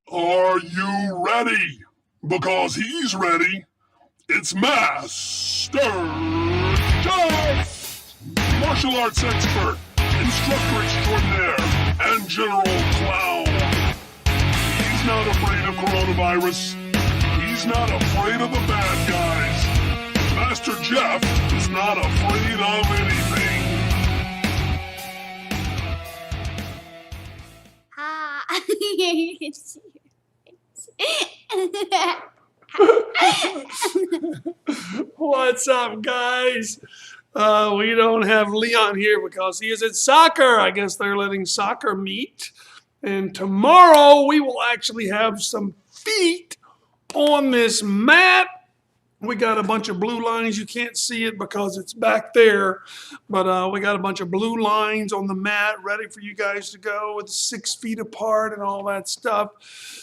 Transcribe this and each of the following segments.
Are you ready? Because he's ready. It's Master Jeff, martial arts expert, instructor extraordinaire, and general clown. He's not afraid of coronavirus. He's not afraid of the bad guys. Master Jeff is not afraid of anything. What's up, guys? We don't have Leon here because he is at soccer. I guess they're letting soccer meet. And tomorrow we will actually have some feet on this mat. We got a bunch of blue lines. You can't see it because it's back there. But we got a bunch of blue lines on the mat ready for you guys to go with 6 feet apart and all that stuff.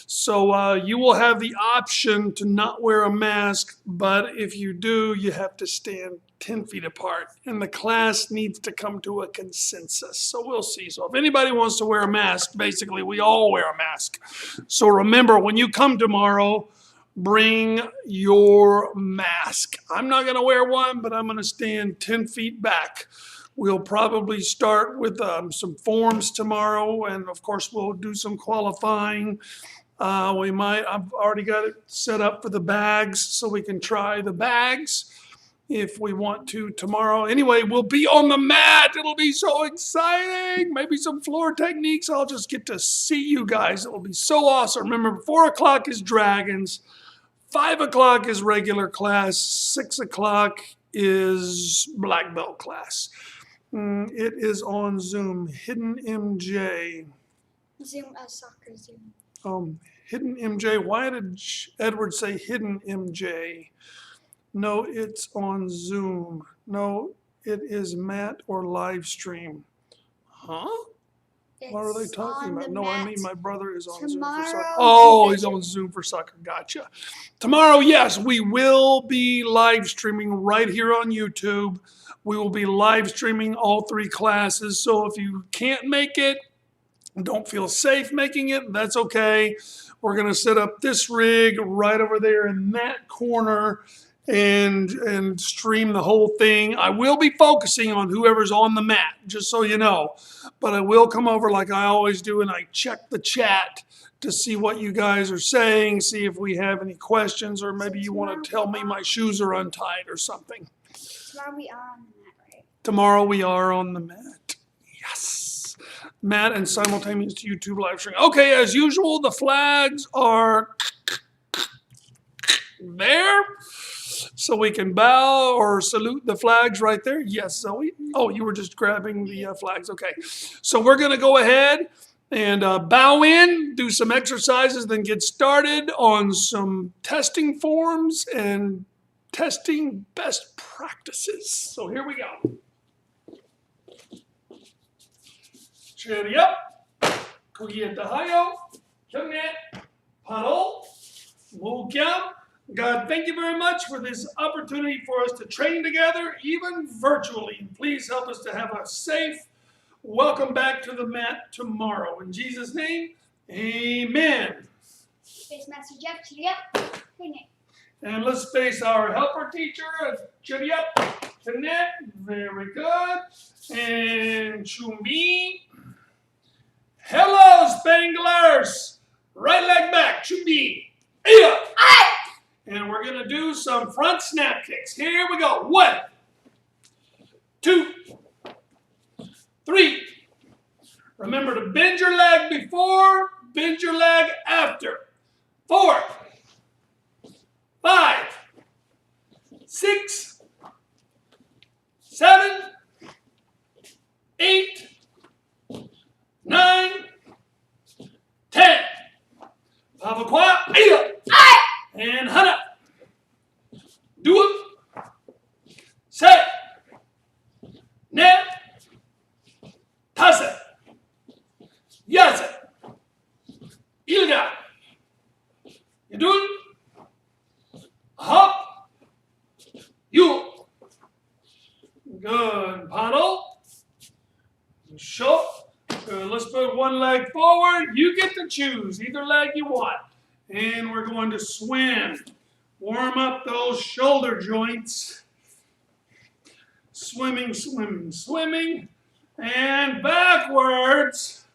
So you will have the option to not wear a mask. But if you do, you have to stand 10 feet apart. And the class needs to come to a consensus. So we'll see. So if anybody wants to wear a mask, basically we all wear a mask. So remember, when you come tomorrow, bring your mask. I'm not going to wear one, but I'm going to stand 10 feet back. We'll probably start with some forms tomorrow, and of course we'll do some qualifying. I've already got it set up for the bags, so we can try the bags if we want to tomorrow. Anyway, we'll be on the mat. It'll be so exciting. Maybe some floor techniques. I'll just get to see you guys. It will be so awesome. Remember, 4 o'clock is Dragons. 5 o'clock is regular class. 6 o'clock is black belt class. It is on Zoom. Hidden MJ. Zoom as soccer Zoom. Hidden MJ. Why did Edward say Hidden MJ? No, it's on Zoom. No, it is Matt or live stream. Huh? What are they talking about? No, I mean my brother is on Zoom for soccer. Oh, he's on Zoom for soccer. Gotcha. Tomorrow, yes, we will be live streaming right here on YouTube. We will be live streaming all 3 classes. So if you can't make it, don't feel safe making it, that's okay. We're going to set up this rig right over there in that corner and stream the whole thing. I will be focusing on whoever's on the mat, just so you know. But I will come over like I always do, and I check the chat to see what you guys are saying, see if we have any questions, or maybe you want to tell me my shoes are untied or something. Tomorrow we are on the mat, right? Tomorrow we are on the mat. Yes. Mat and simultaneous YouTube live stream. Okay, as usual, the flags are there. So we can bow or salute the flags right there. Yes, Zoe. Oh, you were just grabbing the flags. Okay. So we're going to go ahead and bow in, do some exercises, then get started on some testing forms and testing best practices. So here we go. Chitty up. Kuya tahayo. Kyungnet. Paddle. Mukyam. God, thank you very much for this opportunity for us to train together, even virtually. Please help us to have a safe welcome back to the mat tomorrow. In Jesus' name, amen. Face Master Jeff, chitty up. And let's face our helper teacher, chitty up, Connect, very good. And Chumbi. Hello, Spanglers. Right leg back, Chumbi. Yeah. And we're going to do some front snap kicks. Here we go. 1, 2, 3. Remember to bend your leg before, bend your leg after. 4, 5, 6, 7, 8, 9, 10. Pavakwa. And Hana. Do it. Set. Net. Tasa. Yasa. Ilga. You do it. Hop. You. Good. Paddle. Short. Good. Good. Let's put one leg forward. You get to choose either leg you want. And we're going to swim. Warm up those shoulder joints. Swimming, swimming, swimming. And backwards.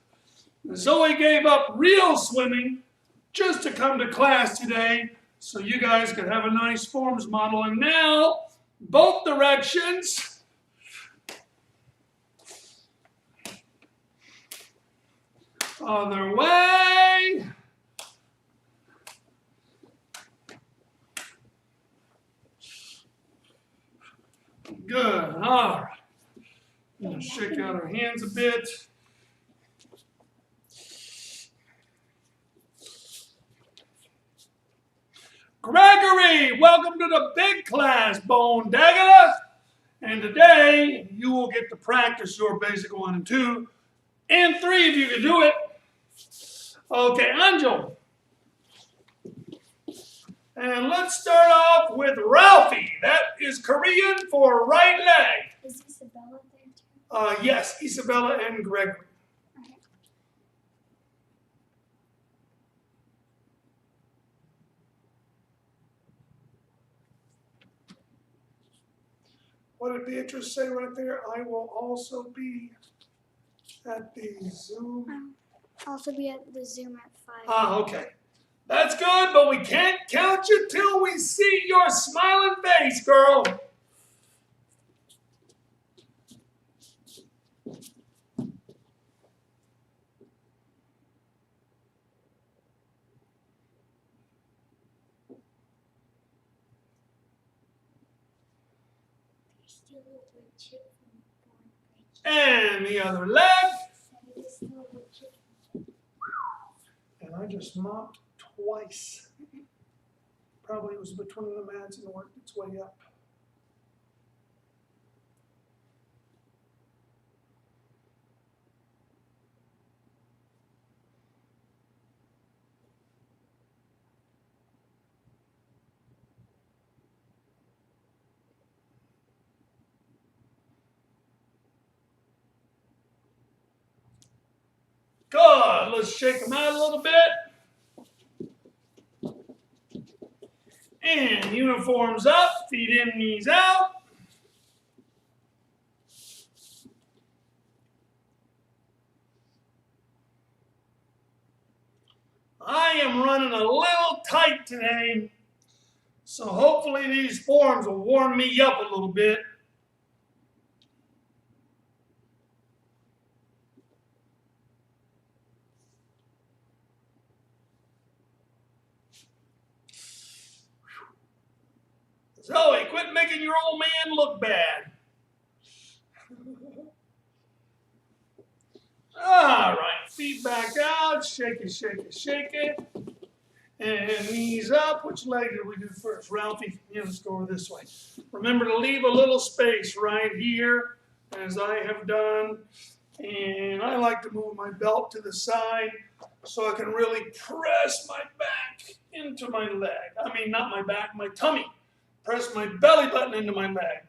Zoe gave up real swimming just to come to class today so you guys could have a nice forms model. And now, both directions. Other way. Good. All right. I'm going to shake out our hands a bit. Gregory, welcome to the big class, Bone Dagger. And today you will get to practice your basic 1 and 2. And 3 if you can do it. Okay, Angel. And let's start off with Ralphie. That is Korean for right leg. Is Isabella there too? Yes, Isabella and Gregory. Okay. What did Beatrice say right there? I will also be at the Zoom. I'll also be at the Zoom at 5. Okay. That's good, but we can't count you till we see your smiling face, girl. Still a wood chip from born break. And the other leg. There's still a wood chip. And I just mopped twice. Probably it was between the mats and worked its way up. Good. Let's shake them out a little bit. And uniforms up, feet in, knees out. I am running a little tight today, so hopefully these forms will warm me up a little bit. Zoe, quit making your old man look bad. All right, feet back out, shake it, shake it, shake it. And knees up. Which leg did we do first? Ralphie, yeah, let's go over this way. Remember to leave a little space right here, as I have done. And I like to move my belt to the side so I can really press my back into my leg. I mean, not my back, my tummy. Press my belly button into my leg.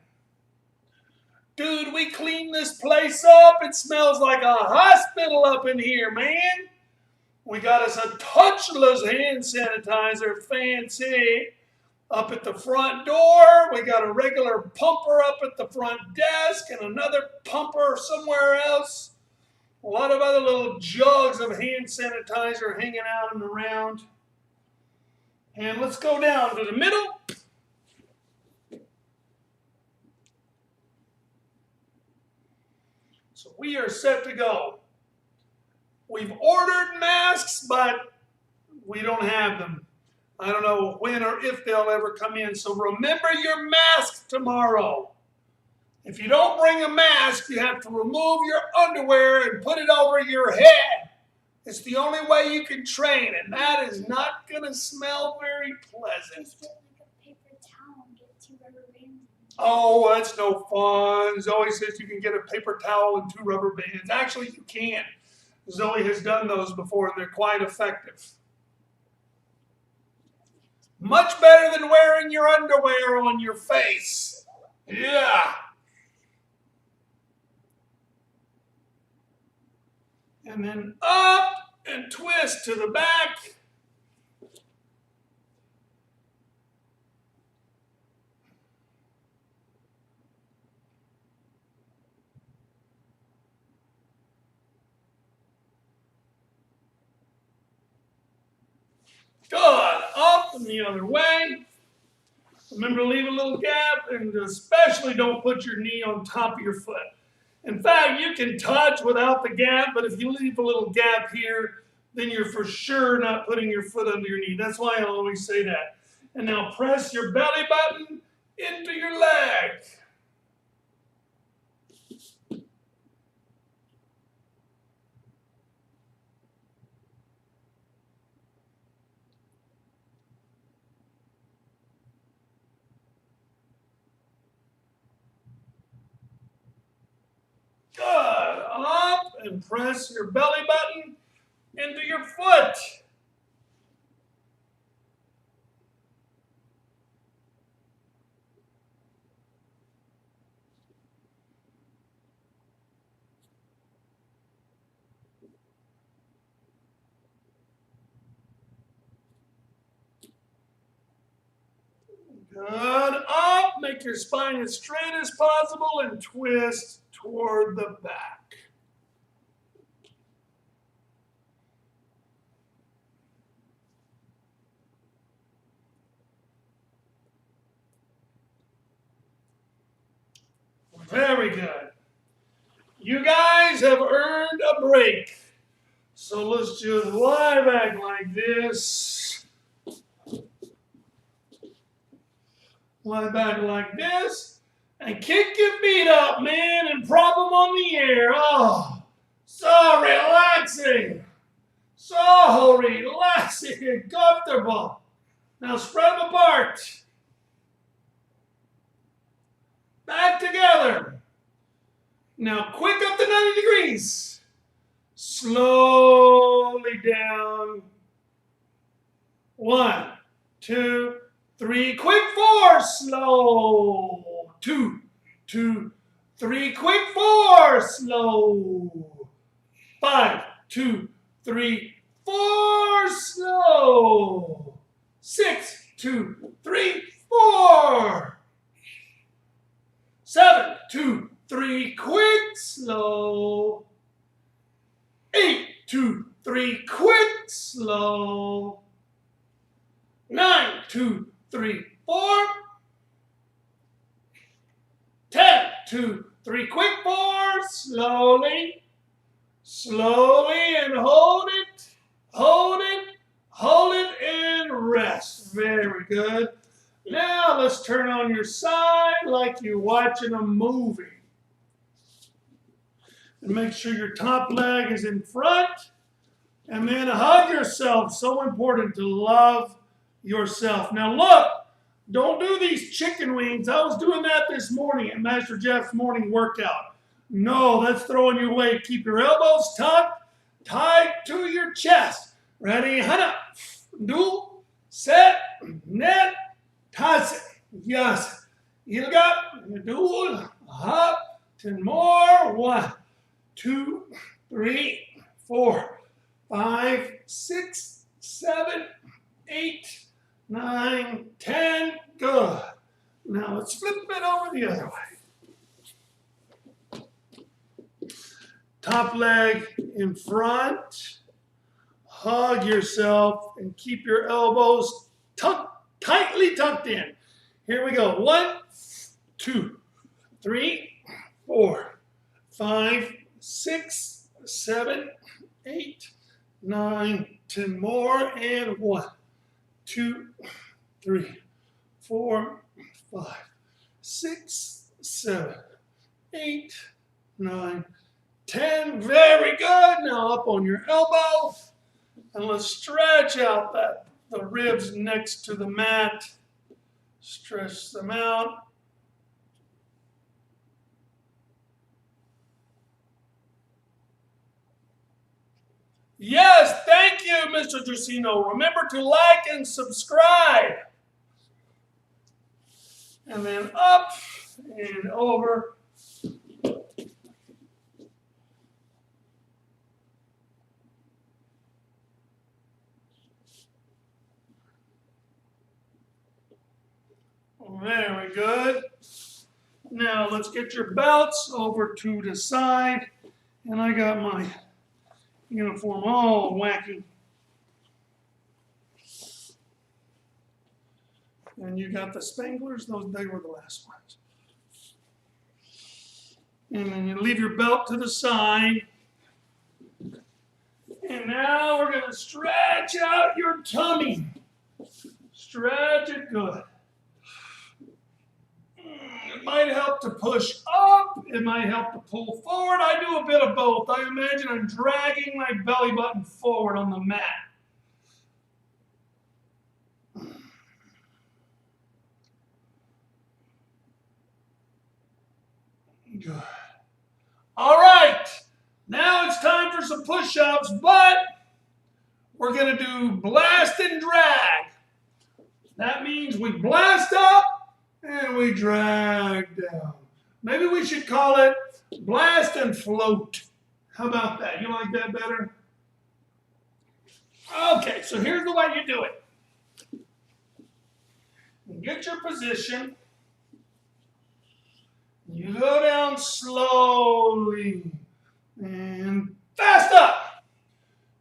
Dude, we cleaned this place up. It smells like a hospital up in here, man. We got us a touchless hand sanitizer, fancy, up at the front door. We got a regular pumper up at the front desk and another pumper somewhere else. A lot of other little jugs of hand sanitizer hanging out and around. And let's go down to the middle. So we are set to go. We've ordered masks, but we don't have them. I don't know when or if they'll ever come in. So remember your mask tomorrow. If you don't bring a mask, you have to remove your underwear and put it over your head. It's the only way you can train, and that is not going to smell very pleasant. Just get like a paper towel and get 2 rubber bands. Oh, that's no fun. Zoe says you can get a paper towel and 2 rubber bands. Actually, you can. Zoe has done those before, and they're quite effective. Much better than wearing your underwear on your face. Yeah. and then up and twist to the back. Good. Up and the other way. Remember to leave a little gap, and especially don't put your knee on top of your foot. In fact, you can touch without the gap, but if you leave a little gap here, then you're for sure not putting your foot under your knee. That's why I always say that. And now press your belly button into your leg. Good. Up and press your belly button into your foot. Good. Up. Make your spine as straight as possible and twist toward the back. Very good. You guys have earned a break. So let's just lie back like this. Lie back like this. And kick your feet up, man, and prop them on the air. Oh, so relaxing. So relaxing and comfortable. Now spread them apart. Back together. Now quick up to 90 degrees. Slowly down. 1, 2, 3. Quick 4. Slow. 2, 2, 3. Quick 4. Slow. 5, 2, 3, 4. Slow. 6, 2, 3, 4. 7, 2, 3, quick, slow. 8, 2, 3, quick, slow. 9, 2, 3, 4. 10, 2, 3, quick 4, slowly. Slowly, and hold it, hold it, hold it, and rest. Very good. Now let's turn on your side like you're watching a movie. And make sure your top leg is in front. And then hug yourself. So important to love yourself. Now look, don't do these chicken wings. I was doing that this morning at Master Jeff's morning workout. No, that's throwing you away. Keep your elbows tucked, tight to your chest. Ready? Hana. Do. Set. Net. Tase. Yes. Ilga. Do. Hop. 10 more. 1, 2, 3, 4, 5, 6, 7, 8, 9, 10. Good. Now let's flip it over the other way. Top leg in front. Hug yourself and keep your elbows tightly tucked in. Here we go. 1, 2, 3, 4, 5, 6, 7, 8, 9, 10 more. And 1, 2, 3, 4, 5, 6, 7, 8, 9, 10. Very good. Now up on your elbow. And let's stretch out the ribs next to the mat. Stretch them out. Yes, thank you, Mr. Drusino. Remember to like and subscribe. And then up and over. Very good. Now let's get your belts over to the side. And I got my uniform all wacky. And you got the spanglers, they were the last ones. And then you leave your belt to the side. And now we're going to stretch out your tummy. Stretch it good. It might help to push up. It might help to pull forward. I do a bit of both. I imagine I'm dragging my belly button forward on the mat. Good. All right. Now it's time for some push-ups, but we're going to do blast and drag. That means we blast up and we drag down. Maybe we should call it blast and float. How about that? You like that better? Okay, so here's the way you do it. Get your position. You go down slowly and fast up.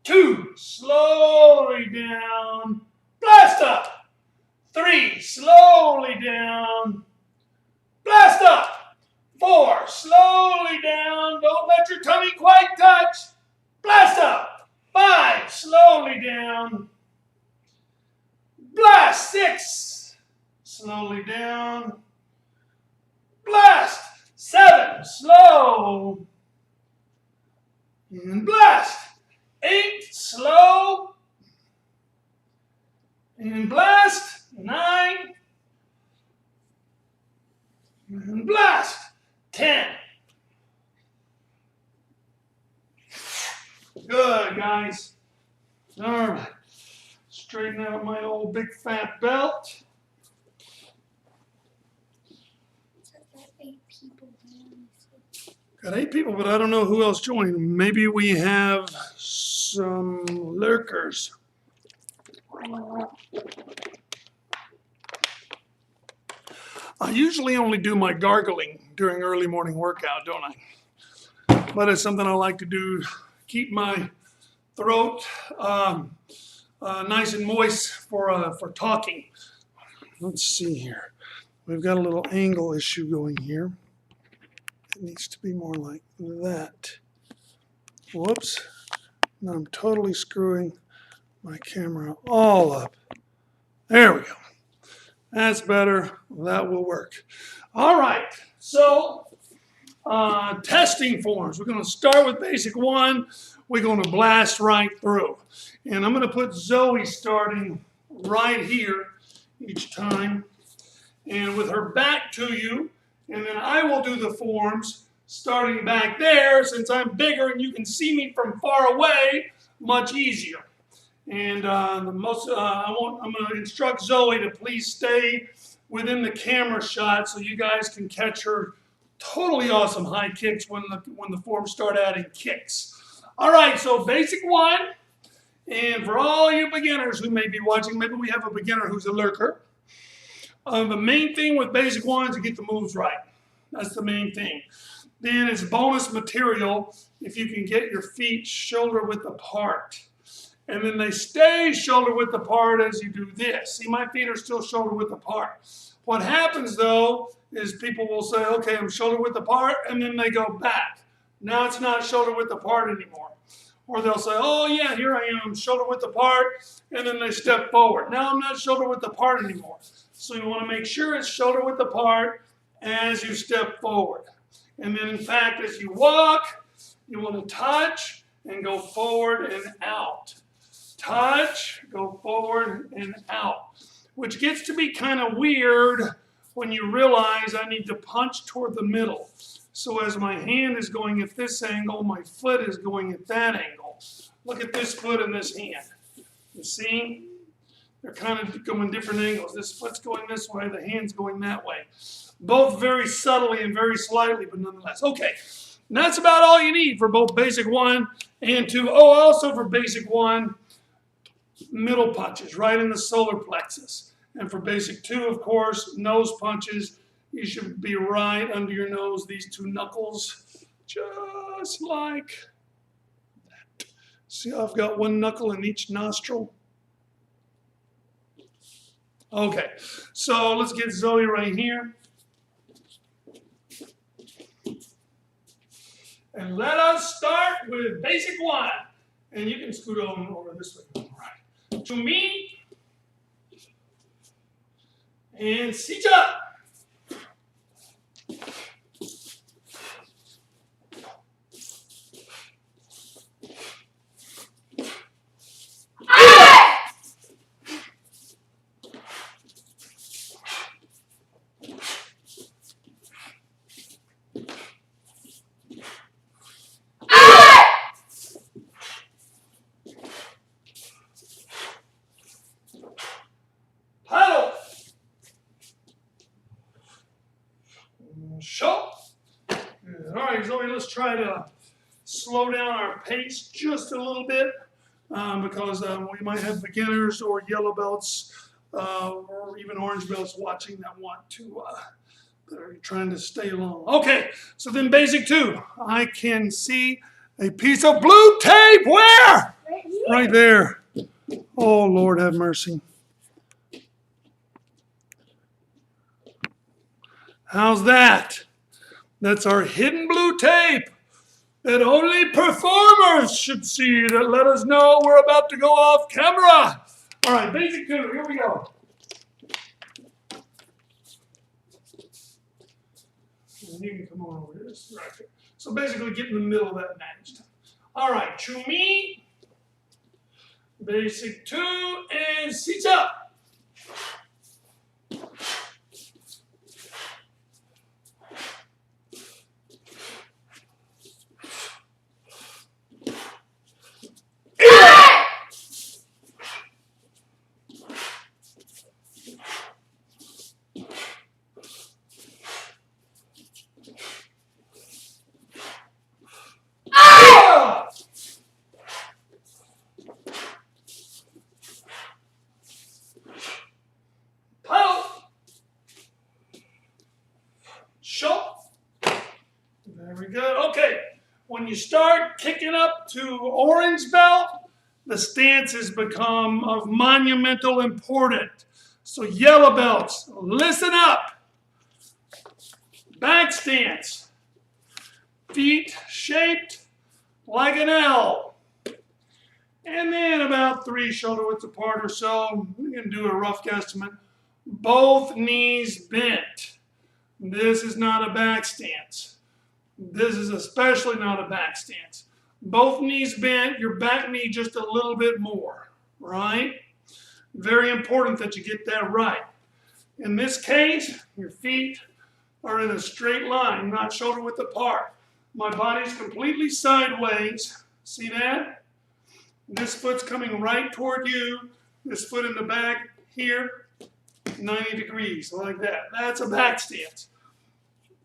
2, slowly down, blast up. 3, slowly down, blast up. 4, slowly down, don't let your tummy quite touch, blast up. 5, slowly down, blast. 6, slowly down, blast. 7, slow, and blast. 8, slow, and blast. 9, and blast. 10. Good, guys. All right. Straighten out my old big fat belt. Got 8 people, but I don't know who else joined. Maybe we have some lurkers. I usually only do my gargling during early morning workout, don't I? But it's something I like to do, keep my throat nice and moist for talking. Let's see here. We've got a little angle issue going here. It needs to be more like that. Whoops. Now I'm totally screwing my camera all up. There we go. That's better. That will work. All right. So, testing forms. We're going to start with basic 1. We're going to blast right through. And I'm going to put Zoe starting right here each time. And with her back to you. And then I will do the forms starting back there. Since I'm bigger and you can see me from far away, much easier. And I'm going to instruct Zoe to please stay within the camera shot so you guys can catch her totally awesome high kicks when the forms start adding kicks. All right, so basic 1. And for all you beginners who may be watching, maybe we have a beginner who's a lurker. The main thing with basic 1 is to get the moves right. That's the main thing. Then it's bonus material if you can get your feet shoulder width apart. And then they stay shoulder width apart as you do this. See, my feet are still shoulder width apart. What happens, though, is people will say, okay, I'm shoulder width apart, and then they go back. Now it's not shoulder width apart anymore. Or they'll say, oh, yeah, here I am, shoulder width apart, and then they step forward. Now I'm not shoulder width apart anymore. So you want to make sure it's shoulder width apart as you step forward. And then, in fact, as you walk, you want to touch and go forward and out. Touch, go forward and out. Which gets to be kind of weird when you realize I need to punch toward the middle. So as my hand is going at this angle, my foot is going at that angle. Look at this foot and this hand. You see? They're kind of going different angles. This foot's going this way, the hand's going that way. Both very subtly and very slightly, but nonetheless. Okay, and that's about all you need for both basic 1 and 2. Oh, also for basic 1, middle punches right in the solar plexus. And for basic 2, of course, nose punches. You should be right under your nose, these 2 knuckles, just like that. See, I've got 1 knuckle in each nostril. Okay, so let's get Zoe right here. And let us start with basic 1. And you can scoot over this way. All right. To me. And sit up. Paddle. Show. All right, Zoe, let's try to slow down our pace just a little bit because we might have beginners or yellow belts or even orange belts watching that want to, that are trying to stay along. Okay, so then basic 2. I can see a piece of blue tape. Where? Right there. Oh, Lord have mercy. How's that? That's our hidden blue tape that only performers should see that let us know we're about to go off camera. All right, basic 2, here we go. And you can come on over this right there. So basically get in the middle of that match. All right, to me, basic 2, and sit up. Show. Very good. Okay. When you start kicking up to orange belt, the stances become of monumental importance. So yellow belts, listen up. Back stance. Feet shaped like an L. And then about 3 shoulder widths apart or so. We can do a rough guesstimate. Both knees bent. This is not a back stance. This is especially not a back stance. Both knees bent, your back knee just a little bit more, right? Very important that you get that right. In this case, your feet are in a straight line, not shoulder width apart. My body's completely sideways. See that? This foot's coming right toward you. This foot in the back here, 90 degrees, like that. That's a back stance.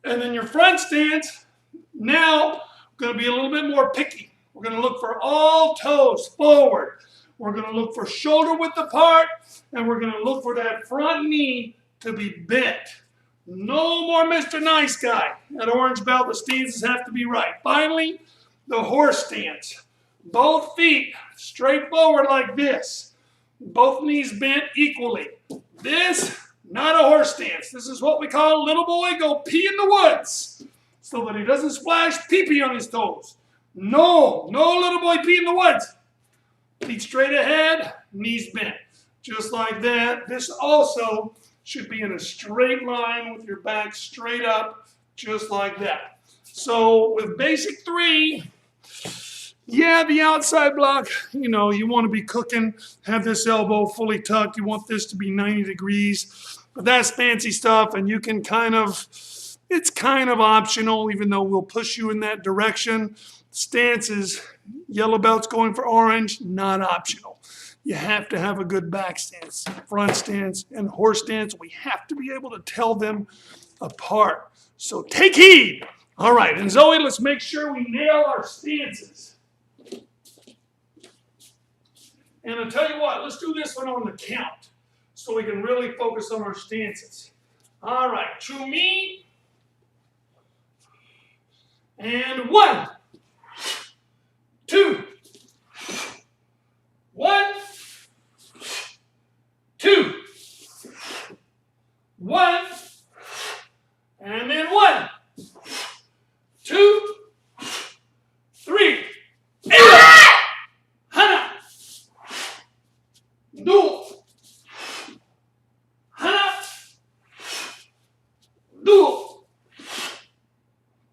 And then your front stance, now going to be a little bit more picky. We're going to look for all toes forward. We're going to look for shoulder width apart, and we're going to look for that front knee to be bent. No more Mr. Nice Guy. At orange belt, the stances have to be right. Finally, the horse stance. Both feet straight forward like this. Both knees bent equally. This, not a horse stance. This is what we call little boy go pee in the woods so that he doesn't splash pee-pee on his toes. No little boy pee in the woods. Feet straight ahead, knees bent. Just like that. This also should be in a straight line with your back straight up, just like that. So with basic 3, yeah, the outside block, you know, you want to be cooking, have this elbow fully tucked. You want this to be 90 degrees. But that's fancy stuff, and you can it's kind of optional, even though we'll push you in that direction. Stances, yellow belts going for orange, not optional. You have to have a good back stance, front stance, and horse stance. We have to be able to tell them apart. So take heed. All right, and Zoe, let's make sure we nail our stances. And I'll tell you what, let's do this one on the count. so we can really focus on our stances. All right, true mean. And 1, 2, 1, 2, 1, and then 1, 2, 3, Hana, duo, Hana, duo,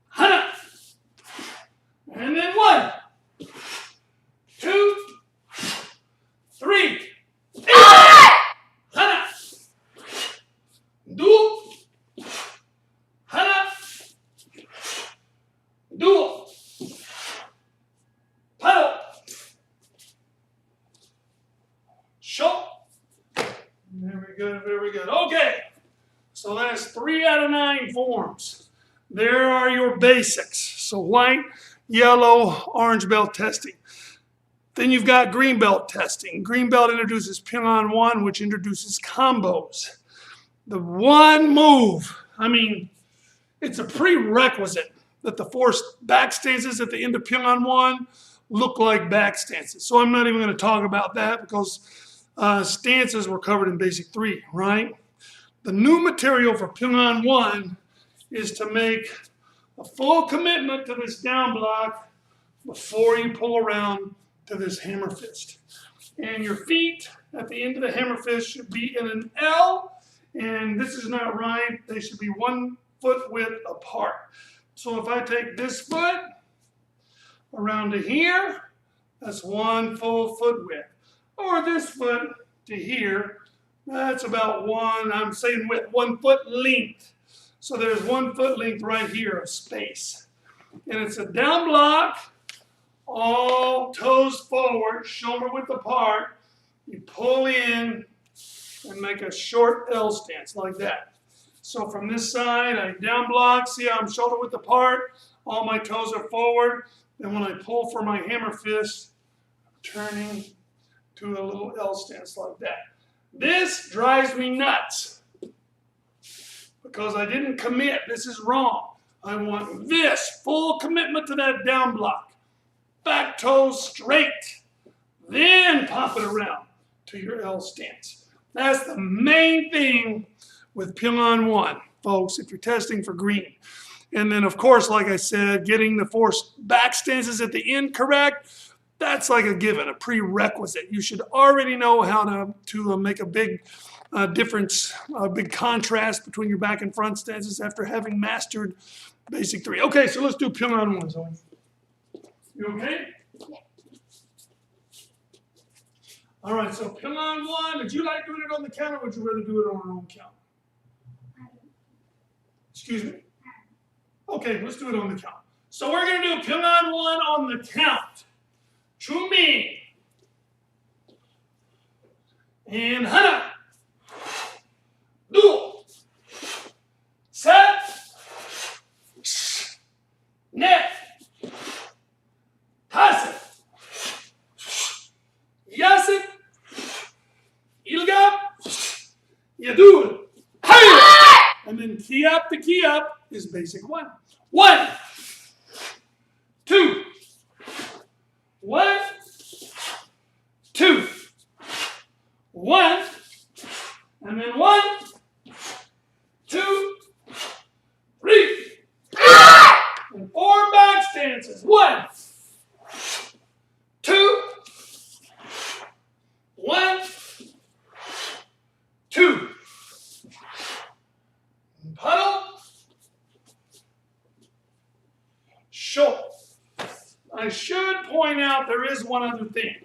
Hana, and then 1, 2, 3, Hana, duo, Hana, duo, paddle, show. Very good, very good. Okay, so that's 3 out of 9 forms. There are your basics. So white, yellow, orange belt testing. Then you've got green belt testing. Green belt introduces Ping-On 1, which introduces combos. The one move, I mean, it's a prerequisite that the 4 back stances at the end of Ping-On 1 look like back stances. So I'm not even going to talk about that because stances were covered in Basic 3, right? The new material for Ping-On 1 is to make a full commitment to this down block before you pull around to this hammer fist. And your feet at the end of the hammer fist should be in an L, and this is not right. They should be 1 foot width apart. So if I take this foot around to here, that's 1 full foot width. Or this foot to here, that's about 1 foot length. So there's 1 foot length right here of space. And it's a down block, all toes forward, shoulder width apart. You pull in and make a short L stance like that. So from this side, I down block, see how I'm shoulder width apart, all my toes are forward. And when I pull for my hammer fist, turning to a little L stance like that. This drives me nuts because I didn't commit. This is wrong. I want this full commitment to that down block. Back toes straight. Then pop it around to your L stance. That's the main thing with Ping-On 1, folks, if you're testing for green. And then, of course, like I said, getting the 4 back stances at the end correct, that's like a given, a prerequisite. You should already know how to make a big difference, a big contrast between your back and front stances after having mastered Basic 3. Okay, so let's do Ping-On 1, Zoe. You okay? All right, so Ping-On 1, did you like doing it on the count, or would you rather do it on our own count? Excuse me? Okay, let's do it on the count. So we're going to do Ping-On 1 on the count. True me. And Hana. Duo. Set. Net. Taset. Yasit. Ilgab. Yadul. Hey! And then key up, the key up is Basic 1. 1, 2, 1, 2, 1, and then 1, 2, 3, and 4 back stances. 1, 2, 1, 2, and puddle. Show. I should point out there is one other thing.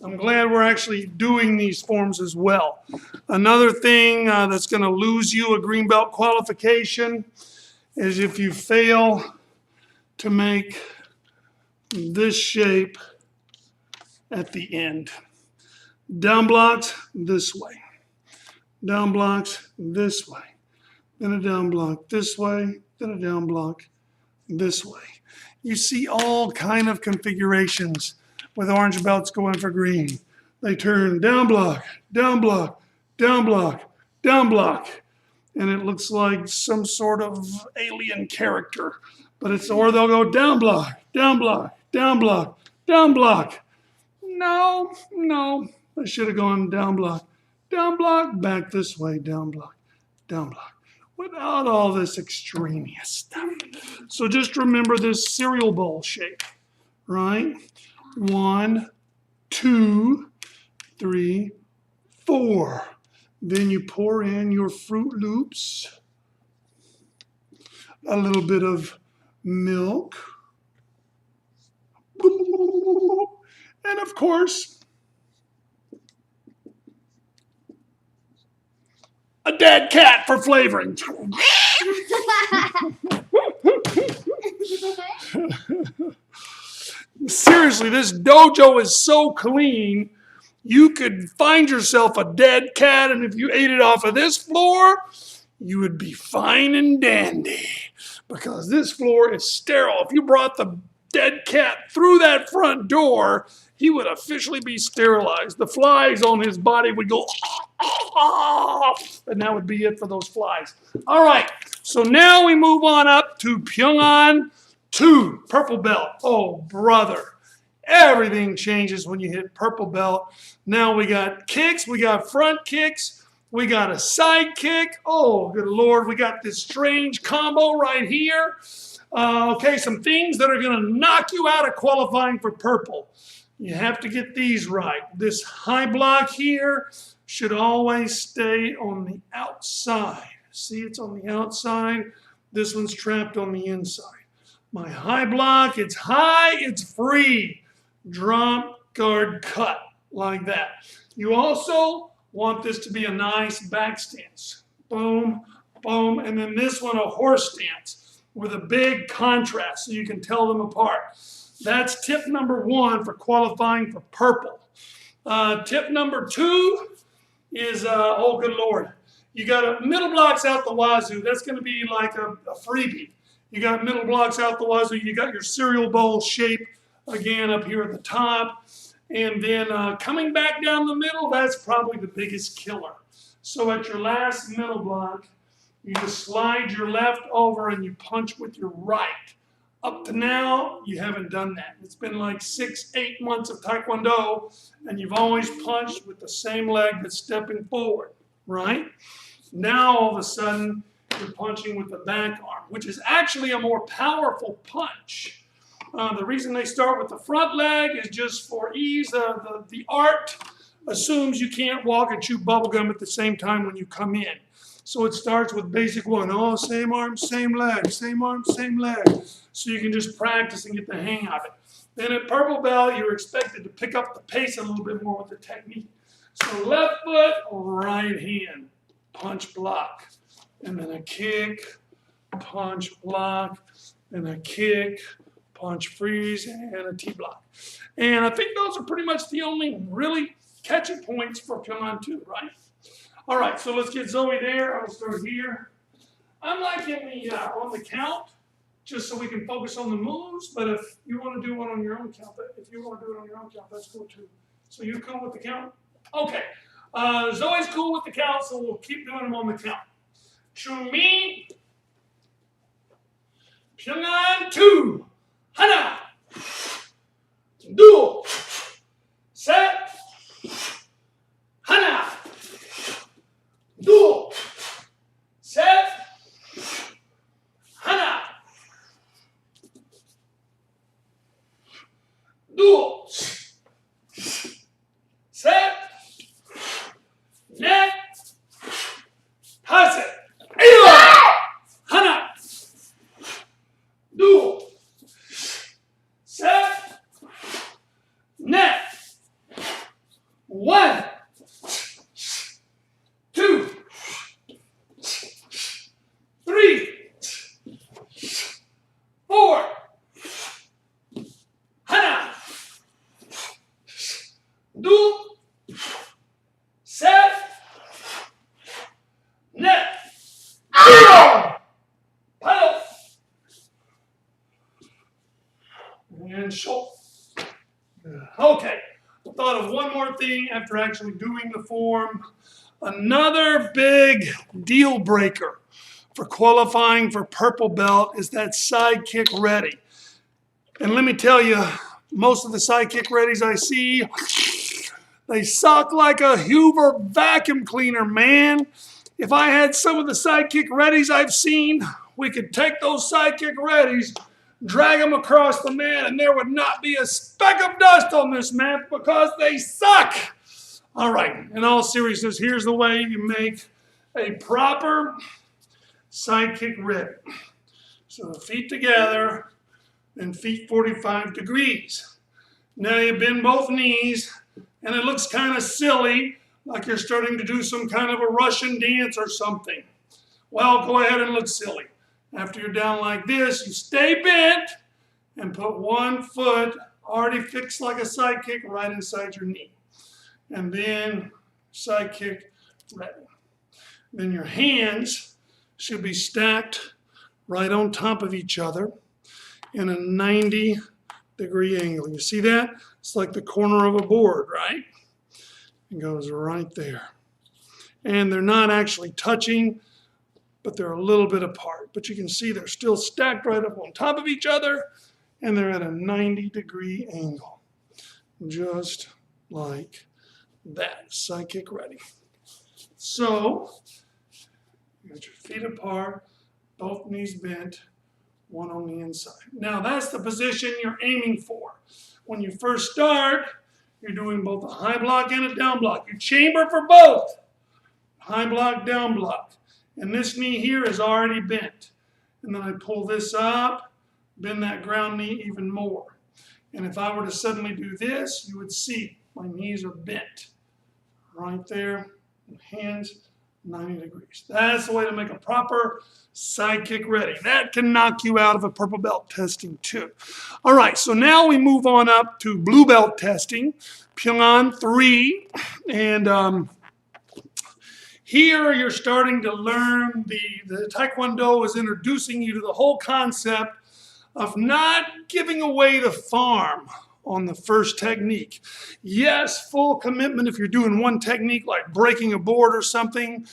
I'm glad we're actually doing these forms as well. Another thing that's going to lose you a green belt qualification is if you fail to make this shape at the end. Down blocks this way. Down blocks this way. Then a down block this way. Then a down block this way. You see all kind of configurations with orange belts going for green. They turn down block, down block, down block. And it looks like some sort of alien character. But it's, or they'll go down block, down block, down block, down block. No, no, I should have gone down block, back this way, down block, without all this extraneous stuff. So just remember this cereal bowl shape, right? 1, 2, 3, 4. Then you pour in your Fruit Loops, a little bit of milk, and of course, a dead cat for flavoring. Seriously, this dojo is so clean, you could find yourself a dead cat, and if you ate it off of this floor, you would be fine and dandy, because this floor is sterile. If you brought the dead cat through that front door, he would officially be sterilized. The flies on his body would go, and that would be it for those flies. All right, so now we move on up to Pyongan 2, purple belt. Oh, brother. Everything changes when you hit purple belt. Now we got kicks, we got front kicks, we got a side kick. Oh, good Lord, we got this strange combo right here. Okay, some things that are going to knock you out of qualifying for purple. You have to get these right. This high block here should always stay on the outside. See, it's on the outside. This one's trapped on the inside. My high block, it's high, it's free. Drop, guard, cut, like that. You also want this to be a nice back stance. Boom, boom, and then this one a horse stance with a big contrast so you can tell them apart. That's tip number 1 for qualifying for purple. Tip number 2 is, oh good Lord, you got middle blocks out the wazoo. That's going to be like a freebie. You got middle blocks out the wazoo. You got your cereal bowl shape again up here at the top. And then coming back down the middle, that's probably the biggest killer. So at your last middle block, you just slide your left over and you punch with your right. Up to now, you haven't done that. It's been like 6, 8 months of Taekwondo, and you've always punched with the same leg that's stepping forward, right? Now, all of a sudden, you're punching with the back arm, which is actually a more powerful punch. The reason they start with the front leg is just for ease. The art assumes you can't walk and chew bubble gum at the same time when you come in. So it starts with basic 1. Oh, same arm, same leg, same arm, same leg. So you can just practice and get the hang of it. Then at purple belt, you're expected to pick up the pace a little bit more with the technique. So left foot, right hand, punch, block. And then a kick, punch, block, and a kick, punch, freeze, and a T-block. And I think those are pretty much the only really catchy points for Pyongan 2, right? All right, so let's get Zoe there. I'll start here. I'm liking the on the count, just so we can focus on the moves. But if you want to do one on your own count, that's cool too. So you cool with the count? Okay. Zoe's cool with the count, so we'll keep doing them on the count. Chumi, Pyongan 2, Hana, Do, Set, Hana, Do, Set, Hana, Do, Set, Net, Hase, Hana, Do, Set, Net, 1, 2, 3, 4, Hana, Do, Set, Net, Paddle, and shoulder. Okay, I thought of one more thing after actually doing the form. Another big deal breaker for qualifying for purple belt is that side kick ready. And let me tell you, most of the side kick readies I see, they suck like a Hoover vacuum cleaner, man. If I had some of the side kick readies I've seen, we could take those side kick readies, drag them across the mat, and there would not be a speck of dust on this mat because they suck. All right, in all seriousness, here's the way you make a proper side kick ready. So the feet together and feet 45 degrees. Now you bend both knees, and it looks kind of silly, like you're starting to do some kind of a Russian dance or something. Well, go ahead and look silly. After you're down like this, you stay bent and put one foot already fixed like a side kick right inside your knee. And then side kick ready. Then your hands should be stacked right on top of each other in a 90-degree angle. You see that? It's like the corner of a board, right? It goes right there. And they're not actually touching, but they're a little bit apart. But you can see they're still stacked right up on top of each other, and they're at a 90-degree angle. Just like that. Side kick ready. So, you got your feet apart, both knees bent, one on the inside. Now that's the position you're aiming for. When you first start, you're doing both a high block and a down block. You chamber for both. High block, down block. And this knee here is already bent. And then I pull this up, bend that ground knee even more. And if I were to suddenly do this, you would see my knees are bent. Right there, hands 90 degrees. That's the way to make a proper side kick ready. That can knock you out of a purple belt testing too. All right, so now we move on up to blue belt testing, Pyongan 3. And here you're starting to learn, the Taekwondo is introducing you to the whole concept of not giving away the farm on the first technique. Yes, full commitment if you're doing one technique like breaking a board or something,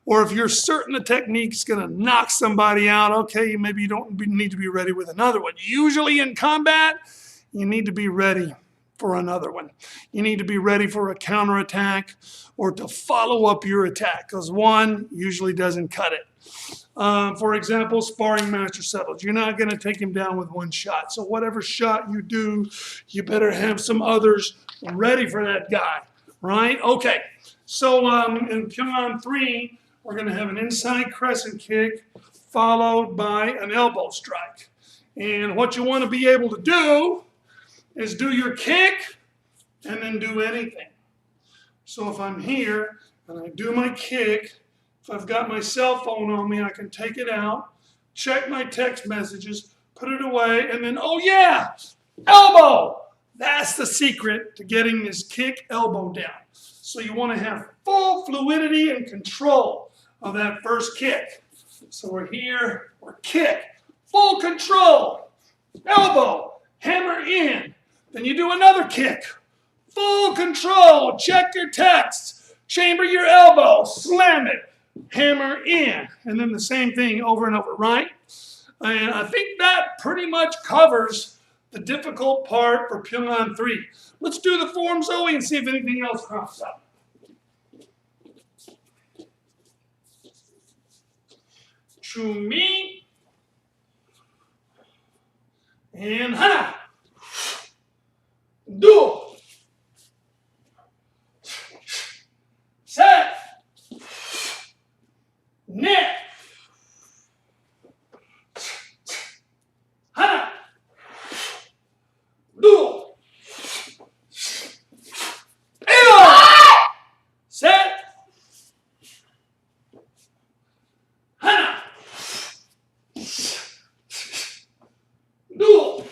or if you're certain the technique's going to knock somebody out, okay, maybe you don't need to be ready with another one. Usually in combat, you need to be ready for another one. You need to be ready for a counterattack or to follow up your attack, because one usually doesn't cut it. For example, sparring master settles. You're not going to take him down with one shot. So whatever shot you do, you better have some others ready for that guy, right? Okay, so in Pyongan 3, we're going to have an inside crescent kick followed by an elbow strike. And what you want to be able to do is do your kick and then do anything. So if I'm here and I do my kick, if I've got my cell phone on me, I can take it out, check my text messages, put it away, and then, oh yeah, elbow! That's the secret to getting this kick elbow down. So you want to have full fluidity and control of that first kick. So we're here, we're kick, full control, elbow, hammer in. Then you do another kick, full control, check your text, chamber your elbow, slam it, hammer in, and then the same thing over and over, right? And I think that pretty much covers the difficult part for Pyongan 3. Let's do the form, Zoe, and see if anything else crops up. Chumi and hana. Do. Set. Net. Hana. Do. Set. Hana. Do.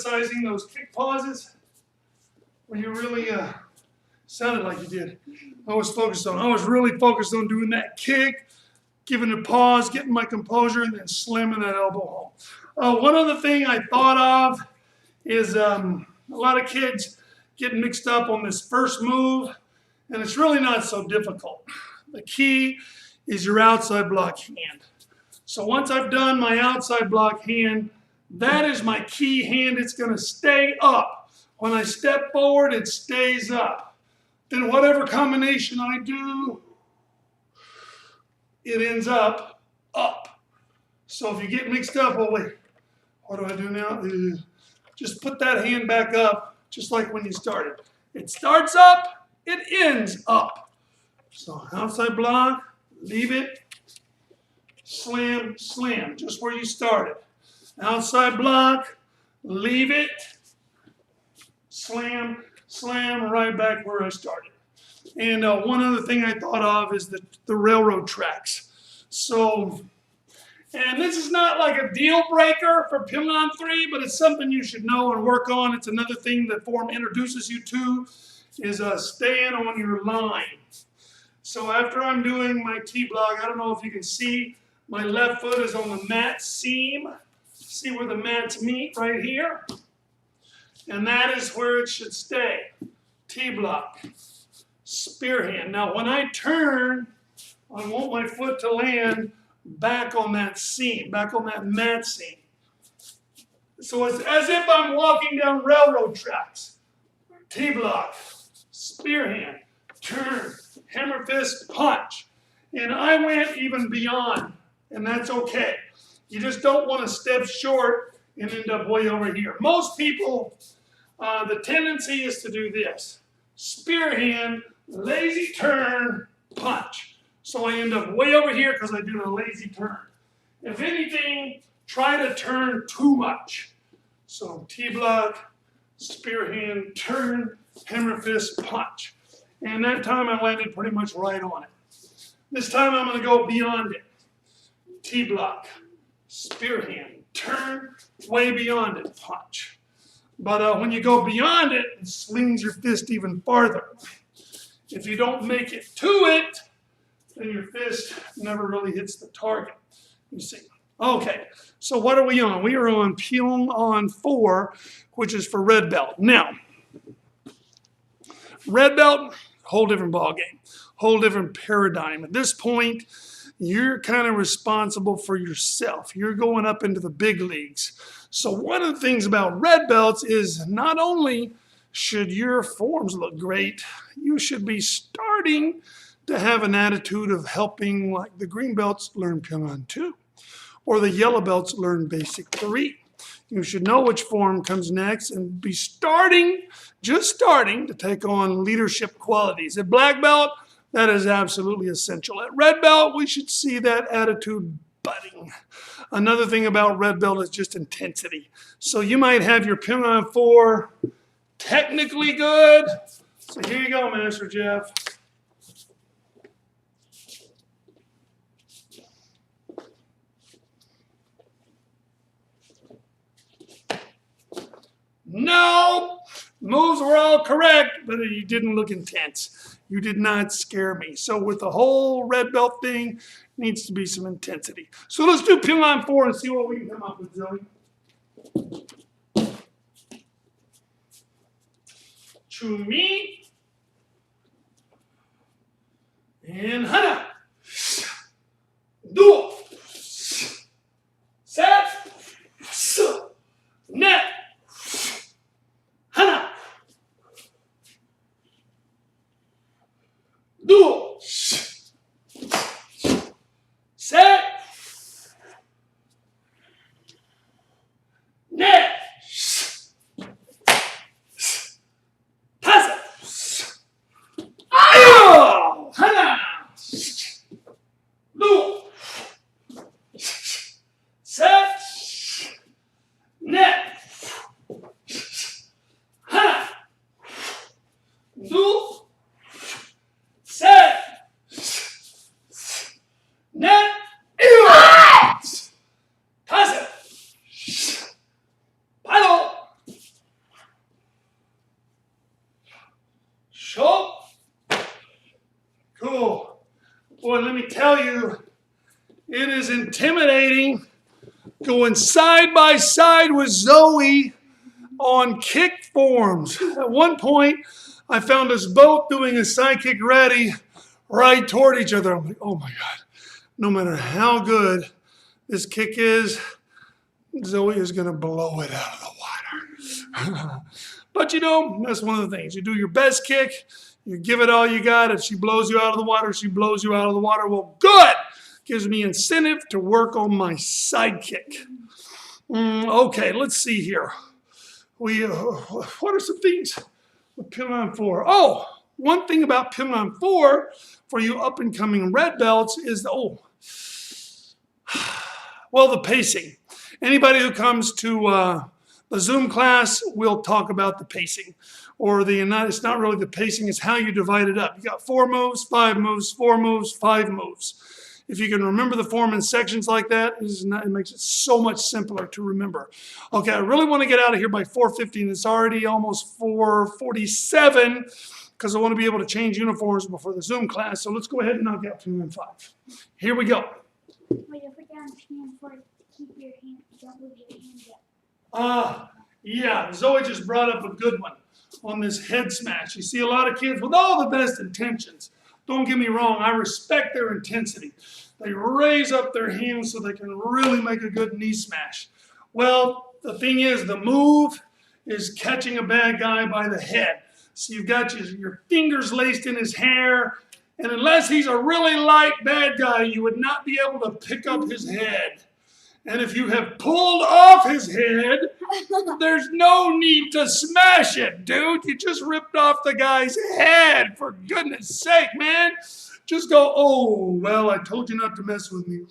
emphasizing those kick pauses when you really sounded like you did. I was really focused on doing that kick, giving a pause, getting my composure, and then slamming that elbow home. One other thing I thought of is a lot of kids get mixed up on this first move, and it's really not so difficult. The key is your outside block hand. So once I've done my outside block hand, that is my key hand. It's going to stay up. When I step forward, it stays up. Then whatever combination I do, it ends up. So if you get mixed up, oh wait, what do I do now? Just put that hand back up, just like when you started. It starts up, it ends up. So outside block, leave it, slam, slam, just where you started. Outside block, leave it, slam, slam, right back where I started. And one other thing I thought of is the railroad tracks. So, and this is not like a deal breaker for Pimlon 3, but it's something you should know and work on. It's another thing that form introduces you to, is staying on your line. So after I'm doing my T-block, I don't know if you can see, my left foot is on the mat seam. See where the mats meet right here? And that is where it should stay. T-block, spear hand. Now when I turn, I want my foot to land back on that seam, back on that mat seam. So it's as if I'm walking down railroad tracks. T-block, spear hand, turn, hammer fist, punch. And I went even beyond, and that's okay. You just don't want to step short and end up way over here. Most people, the tendency is to do this. Spear hand, lazy turn, punch. So I end up way over here because I do a lazy turn. If anything, try to turn too much. So T-block, spear hand, turn, hammer fist, punch. And that time I landed pretty much right on it. This time I'm going to go beyond it. T-block, spear hand, turn, way beyond it, punch. But when you go beyond it, it slings your fist even farther. If you don't make it to it, then your fist never really hits the target. You see. Okay, so what are we on? We are on Pimlon 4, which is for red belt. Now, red belt, whole different ball game, whole different paradigm. At this point, you're kind of responsible for yourself. You're going up into the big leagues. So one of the things about red belts is not only should your forms look great, you should be starting to have an attitude of helping like the green belts learn Pimlon 2 or the yellow belts learn basic 3. You should know which form comes next and be just starting to take on leadership qualities. At black belt, that is absolutely essential. At red belt, we should see that attitude budding. Another thing about red belt is just intensity. So you might have your Pimlon 4 technically good. So here you go, Master Jeff. No, moves were all correct, but you didn't look intense. You did not scare me. So with the whole red belt thing, needs to be some intensity. So let's do Pimlon 4 and see what we can come up with, Zoe. Chumi and Hana. Duo. Set. Net. Hana. Duo. Set. Net. Pass it. Oh! Hana. Boy, let me tell you, it is intimidating going side by side with Zoe on kick forms. At one point, I found us both doing a side kick ready right toward each other. I'm like, oh my God, no matter how good this kick is, Zoe is going to blow it out of the water. But you know, that's one of the things. You do your best kick, you give it all you got. If she blows you out of the water, she blows you out of the water. Well, good. Gives me incentive to work on my side kick. Okay, let's see here. What are some things with Pimon 4? Oh, one thing about Pimon 4 for you up-and-coming red belts is the pacing. Anybody who comes to the Zoom class, we'll talk about the pacing. Or it's not really the pacing, it's how you divide it up. You got 4 moves, 5 moves, 4 moves, 5 moves. If you can remember the form in sections like that, it makes it so much simpler to remember. Okay, I really want to get out of here by 4:50, and it's already almost 4:47 because I want to be able to change uniforms before the Zoom class. So let's go ahead and knock out Pimon 5. Here we go. Wait, if we're down Pimon 4, keep your hand, don't move your hand yet. Yeah, Zoe just brought up a good one on this head smash. You see a lot of kids with all the best intentions. Don't get me wrong, I respect their intensity. They raise up their hands so they can really make a good knee smash. Well, the thing is, the move is catching a bad guy by the head. So you've got your fingers laced in his hair, and unless he's a really light bad guy, you would not be able to pick up his head. And if you have pulled off his head, there's no need to smash it, dude. You just ripped off the guy's head, for goodness sake, man. Just go, oh, well, I told you not to mess with me.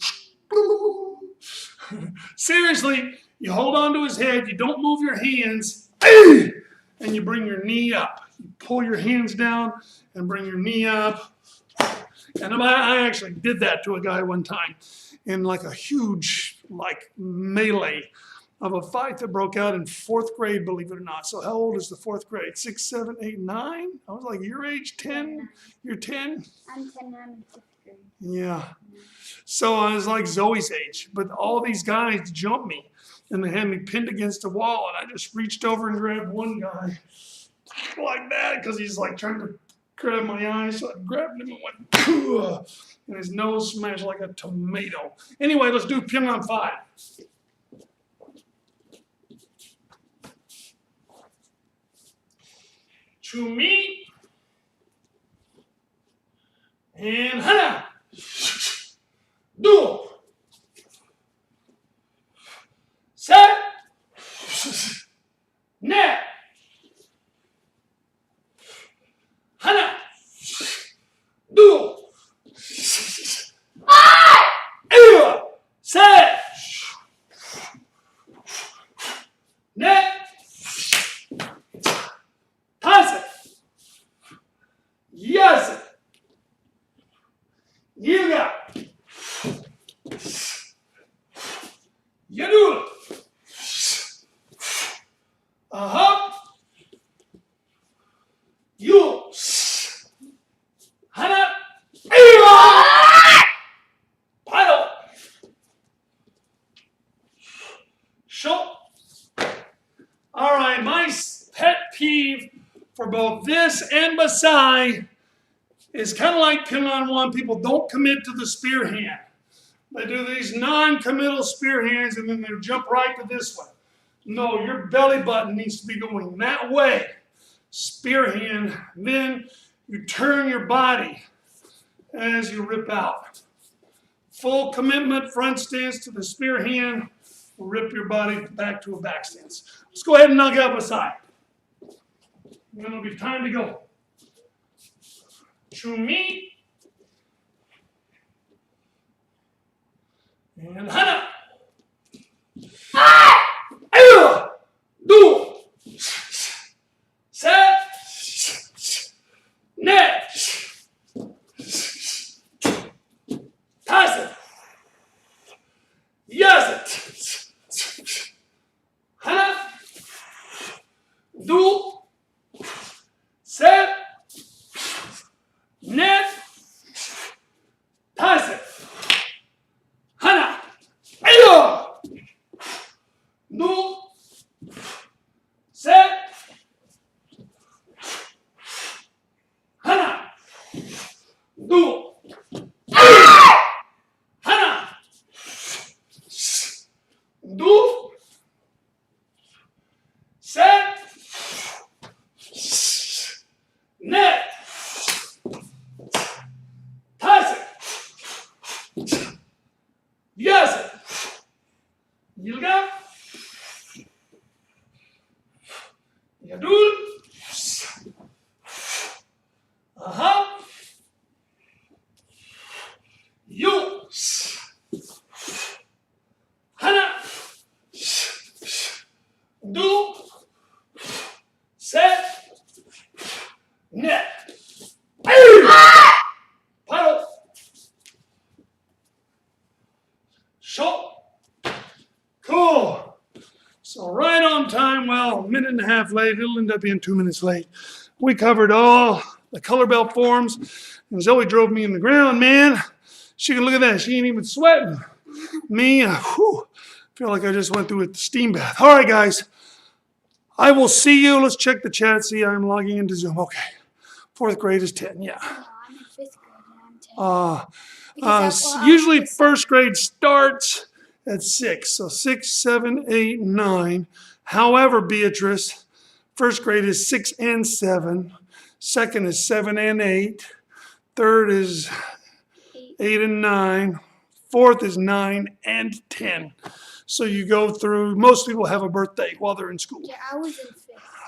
Seriously, you hold on to his head, you don't move your hands, and you bring your knee up. You pull your hands down and bring your knee up. And I actually did that to a guy one time in like a huge melee of a fight that broke out in 4th grade, believe it or not. So how old is the 4th grade? 6, 7, 8, 9? I was like, your age, 10? You're 10? I'm 10 now, I'm in 5th grade. Yeah. So I was like Zoe's age, but all these guys jumped me and they had me pinned against a wall, and I just reached over and grabbed one guy like that because he's like trying to grab my eye. So I grabbed him and went, and his nose smashed like a tomato. Anyway, let's do Pimon 5. To me, and hana, do, set, net, hana, do, set, net, pass it. Yes. You got it. You do it. You. Hana. Paddle. Show. All right, my pet peeve for both this and Basai is kind of like Pimon 1. People don't commit to the spear hand. They do these non-committal spear hands and then they jump right to this one. No, your belly button needs to be going that way. Spear hand. Then you turn your body as you rip out. Full commitment, front stance to the spear hand. Rip your body back to a back stance. Let's go ahead and knock out Basai. Then it'll be time to go. To me. And hana. Do. Set. Net. Pass it. Yes it. Hana. Do. Set. Net. Yes. Yilga. Yadul. Aha. You. Hana. Do. Set. Net. Paddle. Show. Cool. So right on time, well, a minute and a half late. It'll end up being 2 minutes late. We covered all the color belt forms, and Zoe drove me in the ground, man. She can look at that. She ain't even sweating. Me, feel like I just went through a steam bath. All right, guys. I will see you. Let's check the chat. See, I'm logging into Zoom. Okay. 4th grade is 10. Yeah. No, I'm in 5th grade and I'm 10. Usually 1st grade starts at 6. So 6, 7, 8, 9. However, Beatrice, 1st grade is 6 and 7. 2nd is 7 and 8. 3rd is 8 and 9. 4th is 9 and 10. So you go through, most people have a birthday while they're in school. Yeah, I was in 5th.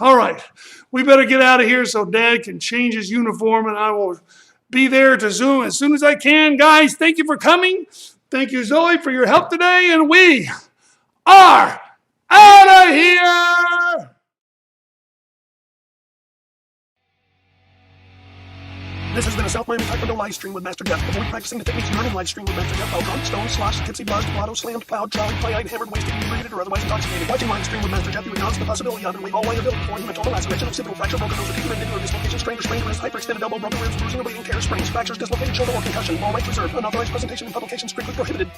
All right, we better get out of here so Dad can change his uniform, and I will be there to Zoom as soon as I can. Guys, thank you for coming. Thank you, Zoe, for your help today, and we are out of here. This has been a South Miami Taekwondo live stream with Master Jeff. Avoid practicing the techniques during live stream with Master Jeff while drunk, stoned, sloshed, tipsy, buzzed, blotto, slammed, plowed, trolley, play-eyed, hammered, wasted, inebriated, or otherwise intoxicated. Watching live stream with Master Jeff, you acknowledge the possibility of and leave all liability for hematoma, laceration, occipital fracture, broken nose, acute or dislocation, strained wrist, hyperextended elbow, broken ribs, bruising or bleeding, tear, sprains, fractures, dislocated shoulder, or concussion. All rights reserved. Unauthorized presentation and publication strictly prohibited.